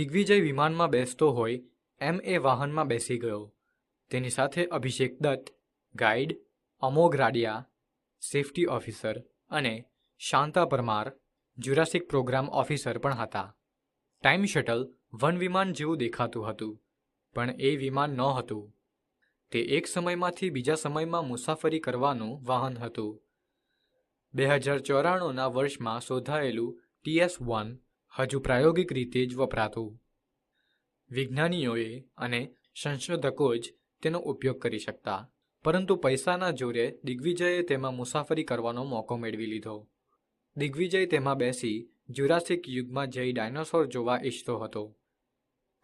દિગ્વિજય વિમાનમાં બેસતો હોય એમ એ વાહનમાં બેસી ગયો. તેની સાથે અભિષેક Dutt, guide, અમોઘ Radiya, safety officer અને શાંતા પરમાર, જ્યુરાસિક પ્રોગ્રામ ઓફિસર પણ હતા. ટાઈમ શટલ વન વિમાન જેવું દેખાતું હતું, પણ એ વિમાન નહોતું. તે એક સમયમાંથી બીજા સમયમાં મુસાફરી કરવાનું વાહન હતું. 2094ના વર્ષમાં શોધાયેલું TS-1 હજુ પ્રાયોગિક રીતે જ વપરાતું. વિજ્ઞાનીઓએ અને સંશોધકો જ તેનો ઉપયોગ કરી શકતા, પરંતુ પૈસાના જોરે દિગ્વિજયે તેમાં મુસાફરી કરવાનો મોકો મેળવી લીધો. દિગ્વિજય તેમાં બેસી જ્યુરાસિક યુગમાં જઈ ડાયનોસોર જોવા ઈચ્છતો હતો.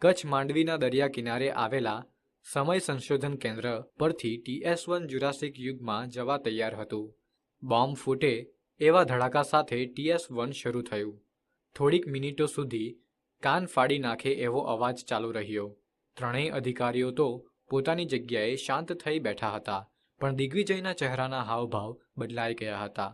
કચ્છ માંડવીના દરિયા કિનારે આવેલા સમય સંશોધન કેન્દ્ર પરથી TS-1 જ્યુરાસિક યુગમાં જવા તૈયાર હતું. બોમ્બ ફૂટે એવા ધડાકા સાથે TS-1 શરૂ થયું. થોડીક મિનિટો સુધી કાન ફાડી નાખે એવો અવાજ ચાલુ રહ્યો. ત્રણેય અધિકારીઓ તો પોતાની જગ્યાએ શાંત થઈ બેઠા હતા, પણ દિગ્વિજયના ચહેરાના હાવભાવ બદલાઈ ગયા હતા.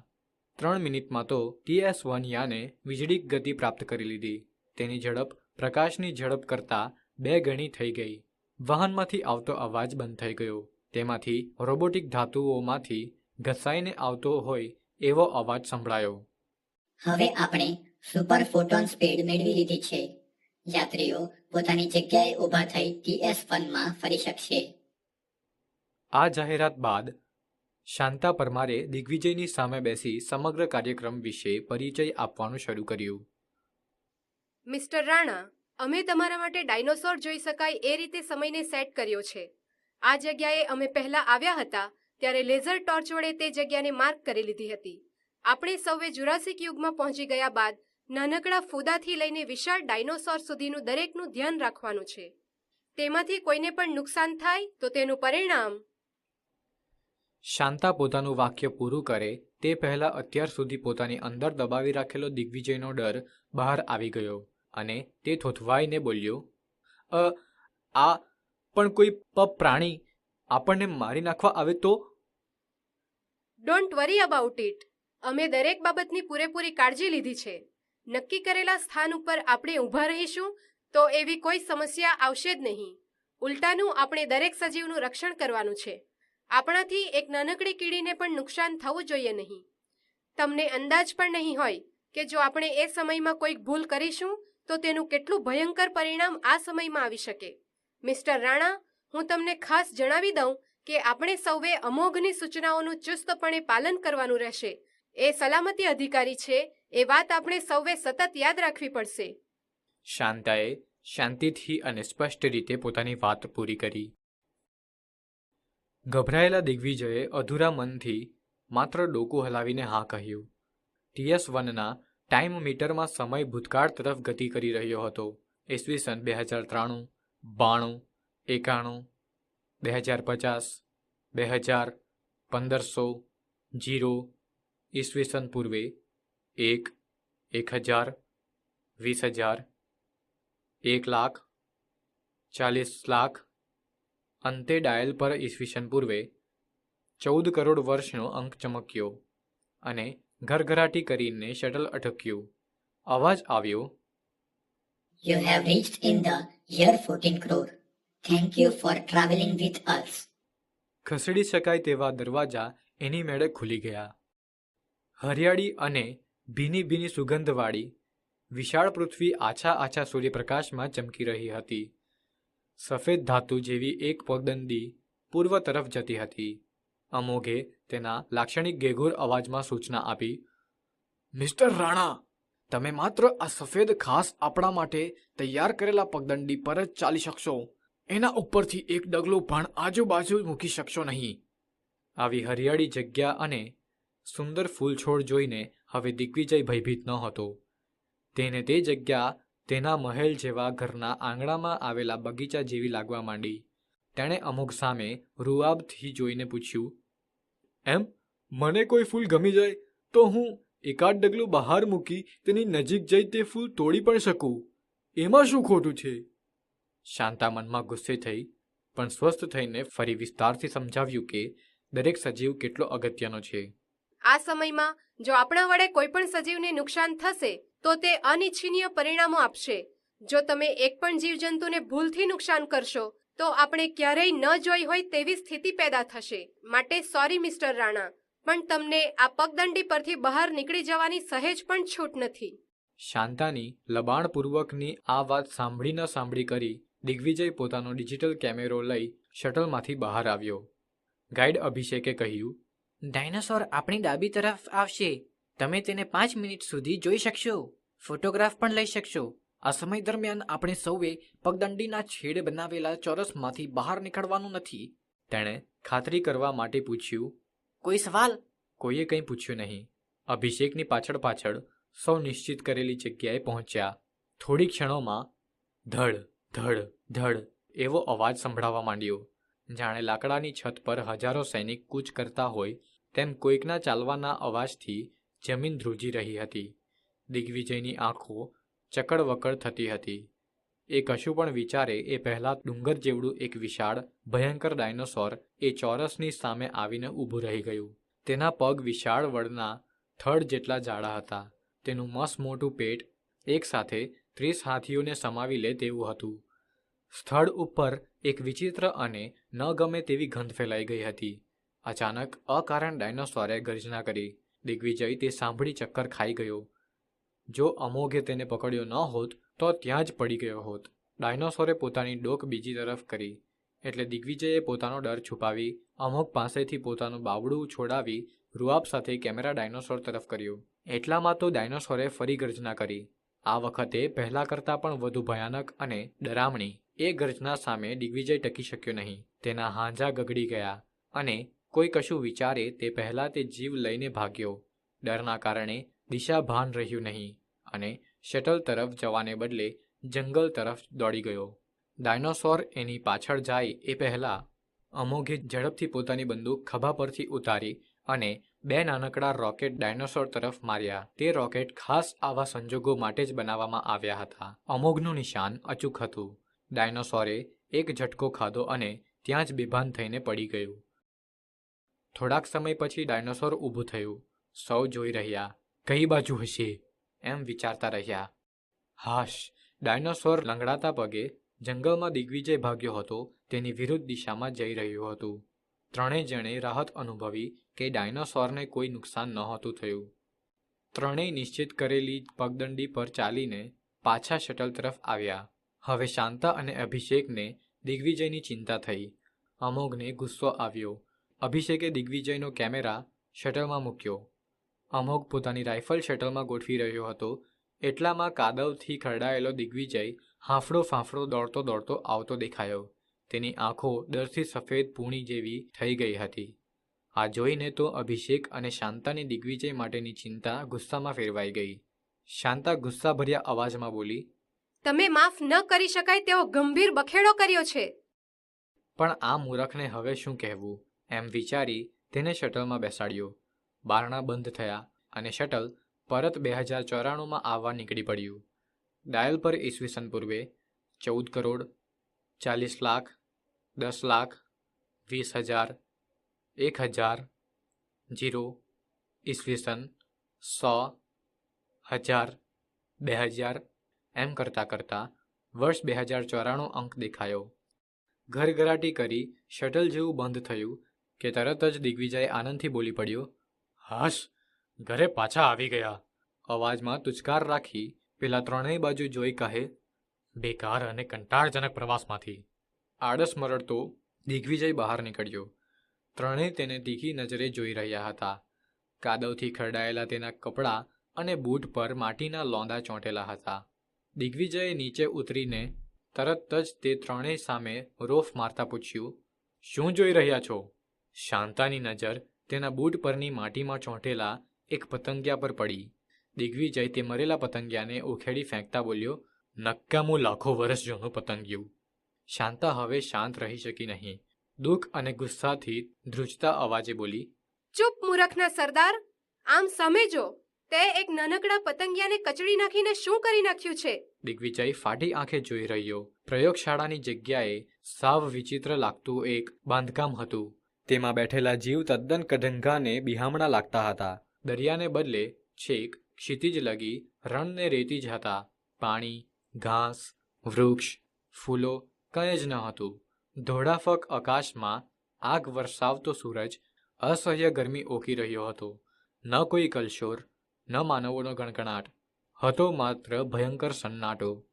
3 મિનિટમાં તો TS-1 યાને વીજળીક ગતિ પ્રાપ્ત કરી લીધી. તેની ઝડપ પ્રકાશની ઝડપ કરતાં 2 ગણી થઈ ગઈ. વાહનમાંથી આવતો અવાજ બંધ થઈ ગયો. તેમાંથી રોબોટિક ધાતુઓમાંથી ઘસાઈને આવતો હોય એવો અવાજ સંભળાયો. હવે આપણે સુપર ફોટોન સ્પીડ મેળવી લીધી છે. યાત્રીઓ પોતાની જગ્યાએ ઊભા થઈ TS-1માં ફરી શકશે. આ જાહેરાત બાદ શાંતા પરમારે દિગ્વિજયની સામે બેસી સમગ્ર કાર્યક્રમ વિશે પરિચય આપવાનું શરૂ કર્યું. મિસ્ટર રાણા, અમે તમારા માટે ડાયનોસોર જોઈ શકાય એ રીતે સમયને સેટ કર્યો છે. આ જગ્યાએ અમે પહેલા આવ્યા હતા ત્યારે લેઝર ટોર્ચ વડે તે જગ્યાને માર્ક કરી લીધી હતી. આપણે સૌએ જુરાસિક યુગમાં પહોંચી ગયા બાદ નાનકડા ફૂદાથી લઈને વિશાળ ડાયનોસોર સુધીનું દરેકનું ધ્યાન રાખવાનું છે. તેમાંથી કોઈને પણ નુકસાન થાય તો તેનું પરિણામ. શાંતા પોતાનું વાક્ય પૂરું કરે તે પહેલા અત્યાર સુધી પોતાની અંદર દબાવી રાખેલો દિગ્વિજયનો ડર બહાર આવી ગયો અને તે થોથવાઈને બોલ્યો, આ પણ કોઈ પ્રાણી આપણને મારી નાખવા આવે તો? Don't worry about it. અમે દરેક બાબતની પૂરેપૂરી કાળજી લીધી છે. નક્કી કરેલા સ્થાન ઉપર આપણે ઊભા રહીશું તો એવી કોઈ સમસ્યા આવશે જ નહીં. ઉલટાનું આપણે દરેક સજીવનું રક્ષણ કરવાનું છે. આપણાથી એક નાનકડી કીડીને પણ નુકસાન થવું જોઈએ નહીં. તમને અંદાજ પણ નહીં હોય કે જો આપણે એ સમયમાં કોઈક ભૂલ કરીશું તો તેનું કેટલું ભયંકર પરિણામ આ સમયમાં આવી શકે. મિસ્ટર રાણા, હું તમને ખાસ જણાવી દઉં કે આપણે સૌએ અમોઘની સૂચનાઓનું ચુસ્તપણે પાલન કરવાનું રહેશે. એ સલામતી અધિકારી છે એ વાત આપણે સૌએ સતત યાદ રાખવી પડશે. શાંતાએ શાંતિથી અને સ્પષ્ટ રીતે પોતાની વાત પૂરી કરી. ગભરાયેલા દિગ્વિજયે અધૂરા મનથી માત્ર ડોકું હલાવીને હા કહ્યું. TS-1ના ટાઈમ મીટરમાં સમય ભૂતકાળ તરફ ગતિ કરી રહ્યો હતો. ઈસવીસન 2093, 92, 91, 2050, 2000, 1500, 0, ઈસવીસન પૂર્વે 1, 1000, 20,000, 1 લાખ, 40 લાખ, અંતે ડાયલ પર ઈસવીસન પૂર્વે 14 કરોડ વર્ષનો અંક ચમક્યો અને ઘરઘરાટી કરીને શટલ અટક્યું. અવાજ આવ્યો, You have reached in the year 14 crore. Thank you for traveling with us. ખસેડી શકાય તેવા દરવાજા એની મેળે ખુલી ગયા. હરિયાળી અને ભીની ભીની સુગંધવાળી વિશાળ પૃથ્વી આછા આછા સૂર્યપ્રકાશમાં ચમકી રહી હતી. સફેદ ધાતુ જેવી એક પગદંડી પૂર્વ તરફ જતી હતી. અમોઘે તેના લાક્ષણિક ગેઘોર અવાજમાં સૂચના આપી, મિસ્ટર રાણા, તમે માત્ર આ સફેદ ખાસ આપણા માટે તૈયાર કરેલા પગદંડી પર જ ચાલી શકશો. એના ઉપરથી એક ડગલું પણ આજુબાજુ મૂકી શકશો નહીં. આવી હરિયાળી જગ્યા અને સુંદર ફૂલછોડ જોઈને હવે દિગ્વિજય ભયભીત ન હતો. તેને તે જગ્યા તેના મહેલ જેવા ઘરના આંગણામાં આવેલા બગીચા જેવી લાગવા માંડી. તેણે અમુક સામે રૂઆબથી જોઈને પૂછ્યું, એમ મને કોઈ ફૂલ ગમી જાય તો હું એકાદ ડગલું બહાર મૂકી તેની નજીક જઈ તે ફૂલ તોડી પણ શકું. એમાં શું ખોટું છે? શાંતા મનમાં ગુસ્સે થઈ, પણ સ્વસ્થ થઈને ફરી વિસ્તારથી સમજાવ્યું કે દરેક સજીવ કેટલો અગત્યનો છે. આ સમયમાં જો આપણા વડે કોઈ પણ સજીવને નુકસાન થશે તો તે અનિચ્છનીય પરિણામો આપશે. જો તમે એક પણ જીવજંતુને ભૂલથી નુકસાન કરશો તો આપણે ક્યારેય ન જોઈ હોય તેવી સ્થિતિ પેદા થશે. માટે સોરી મિસ્ટર રાણા, પણ તમને આ પગદંડી પરથી બહાર નીકળી જવાની સહેજ પણ છૂટ નથી. શાંતાની લબાણપૂર્વકની આ વાત સાંભળી ન સાંભળી કરી દિગ્વિજય પોતાનો ડિજિટલ કેમેરો લઈ શટલમાંથી બહાર આવ્યો. ગાઈડ અભિષેકે કહ્યું, ડાયનાસોર આપણી ડાબી તરફ આવશે. તમે તેને 5 મિનિટ સુધી જોઈ શકશો. ફોટોગ્રાફ પણ લઈ શકશો. આ સમય દરમિયાન આપણે સૌએ પગદંડીના છેડે બનાવેલા ચોરસમાંથી બહાર નીકળવાનું નથી. તેણે ખાતરી કરવા માટે પૂછ્યું. કોઈ સવાલ? કોઈએ કંઈ પૂછ્યું નહીં. અભિષેકની પાછળ પાછળ સૌ નિશ્ચિત કરેલી જગ્યાએ પહોંચ્યા. થોડી ક્ષણોમાં ધડ ધડ ધડ એવો અવાજ સંભળાવા માંડ્યો. જાણે લાકડાની છત પર હજારો સૈનિક કૂચ કરતા હોય તેમ કોઈકના ચાલવાના અવાજથી જમીન ધ્રુજી રહી હતી. દિગ્વિજયની આંખો ચકડવકડ થતી હતી. એ કશું પણ વિચારે એ પહેલાં ડુંગર જેવડું એક વિશાળ ભયંકર ડાયનોસોર એ ચોરસની સામે આવીને ઊભું રહી ગયું. તેના પગ વિશાળ વડના થડ જેટલા જાડા હતા. તેનું મસ્ત મોટું પેટ એકસાથે 30 હાથીઓને સમાવી લે તેવું હતું. સ્થળ ઉપર એક વિચિત્ર અને ન ગમે તેવી ગંધ ફેલાઈ ગઈ હતી. અચાનક અકારણ ડાયનોસોરે ગર્જના કરી. દિગ્વિજય તે સાંભળી ચક્કર ખાઈ ગયો. જો અમોઘે તેને પકડ્યો ન હોત તો ત્યાં જ પડી ગયો હોત. ડાયનોસોરે પોતાની ડોક બીજી તરફ કરી એટલે દિગ્વિજયે પોતાનો ડર છુપાવી અમોઘ પાસેથી પોતાનું બાવડું છોડાવી રૂઆબ સાથે કેમેરા ડાયનોસોર તરફ કર્યું. એટલામાં તો ડાયનોસોરે ફરી ગર્જના કરી. આ વખતે પહેલાં કરતાં પણ વધુ ભયાનક અને ડરામણી. એ ગર્જના સામે દિગ્વિજય ટકી શક્યો નહીં. તેના હાંજા ગગડી ગયા અને કોઈ કશું વિચારે તે પહેલાં તે જીવ લઈને ભાગ્યો. ડરના કારણે દિશા ભાન રહ્યું નહીં અને શટલ તરફ જવાને બદલે જંગલ તરફ દોડી ગયો. ડાયનોસોર એની પાછળ જાય એ પહેલાં અમોઘે ઝડપથી પોતાની બંદૂક ખભા પરથી ઉતારી અને 2 નાનકડા રોકેટ ડાયનોસોર તરફ માર્યા. તે રોકેટ ખાસ આવા સંજોગો માટે જ બનાવવામાં આવ્યા હતા. અમોઘનું નિશાન અચૂક હતું. ડાયનોસોરે એક ઝટકો ખાધો અને ત્યાં જ બેભાન થઈને પડી ગયું. થોડાક સમય પછી ડાયનોસોર ઊભું થયું. સૌ જોઈ રહ્યા. કઈ બાજુ હશે એમ વિચારતા રહ્યા. હાશ! ડાયનોસોર લંગડાતા પગે જંગલમાં દિગ્વિજય ભાગ્યો હતો તેની વિરુદ્ધ દિશામાં જઈ રહ્યું હતું. ત્રણેય જણે રાહત અનુભવી કે ડાયનોસોરને કોઈ નુકસાન નહોતું થયું. ત્રણેય નિશ્ચિત કરેલી પગદંડી પર ચાલીને પાછા શટલ તરફ આવ્યા. હવે શાંતા અને અભિષેકને દિગ્વિજયની ચિંતા થઈ. અમોઘને ગુસ્સો આવ્યો. અભિષેકે દિગ્વિજયનો કેમેરા શટલમાં મૂક્યો. અમોઘ પોતાની રાઇફલ શટલમાં ગોઠવી રહ્યો હતો. એટલામાં કાદવથી ખરડાયેલો દિગ્વિજય હાંફળો ફાંફળો દોડતો દોડતો આવતો દેખાયો. તેની આંખો ડરથી સફેદ પૂણી જેવી થઈ ગઈ હતી. આ જોઈને તો અભિષેક અને શાંતાની દિગ્વિજય માટેની ચિંતા ગુસ્સામાં ફેરવાઈ ગઈ. શાંતા ગુસ્સાભર્યા અવાજમાં બોલી, તમે માફ ન કરી શકાય તેવો ગંભીર બખેડો કર્યો છે. પણ આ મૂરખને હવે શું કહેવું એમ વિચારી તેને શટલમાં બેસાડ્યો. બારણા બંધ થયા અને શટલ પરત 2094માં આવવા નીકળી પડ્યું. ડાયલ પર ઈસવીસન પૂર્વે 14 કરોડ 40 લાખ 10 લાખ 20,000 1,000 0 ઈસવીસન 100 1000 2000 એમ કરતાં કરતાં વર્ષ 2094 અંક દેખાયો. ઘરઘરાટી કરી શટલ જેવું બંધ થયું કે તરત જ દિગ્વિજય આનંદથી બોલી પડ્યો, હાશ! ઘરે પાછા આવી ગયા. અવાજમાં તુચકાર રાખી પેલા ત્રણેય બાજુ જોઈ કહે, બેકાર અને કંટાળજનક પ્રવાસમાંથી. આળસ મરડતો દિગ્વિજય બહાર નીકળ્યો. ત્રણેય તેને તીખી નજરે જોઈ રહ્યા હતા. કાદવથી ખરડાયેલા તેના કપડાં અને બૂટ પર માટીના લોંદા ચોંટેલા હતા. દિગ્વિજયે નીચે ઉતરીને તરત જ તે ત્રણેય સામે રોફ મારતા પૂછ્યું, શું જોઈ રહ્યા છો? શાંતાની નજર તેના બૂટ પરની માટીમાં ચોંટેલા એક પતંગિયા પર પડી. દિગ્વિજય તે મરેલા પતંગિયાને ઉખેડી ફેંકતા બોલ્યો, નક્કામું લાખો વર્ષ જૂનું પતંગિયું. શાંતા હવે શાંત રહી શકી નહીં. દુઃખ અને ગુસ્સાથી ધ્રુજતા અવાજે બોલી, ચૂપ મૂરખના સરદાર! આમ સામે જો, તે એક નાનકડા પતંગિયાને કચડી નાખીને શું કરી નાખ્યું છે? દિગ્વિજય ફાટી આંખે જોઈ રહ્યો. પ્રયોગશાળાની જગ્યાએ સાવ વિચિત્ર લાગતું એક બાંધકામ હતું. તેમાં બેઠેલા જીવ તદ્દન કઢંગાને બિહામણા લાગતા હતા. દરિયાને બદલે છેક ક્ષિતિજ લગી રણ ને રેતી જ હતા. પાણી, ઘાસ, વૃક્ષ ફૂલો કંઈ જ ન હતું. ધોળાફક આકાશમાં આગ વરસાવતો સૂરજ અસહ્ય ગરમી ઓકી રહ્યો હતો. ન કોઈ કલશોર, ન માનવોનો ગણગણાટ, હતો માત્ર ભયંકર સન્નાટો.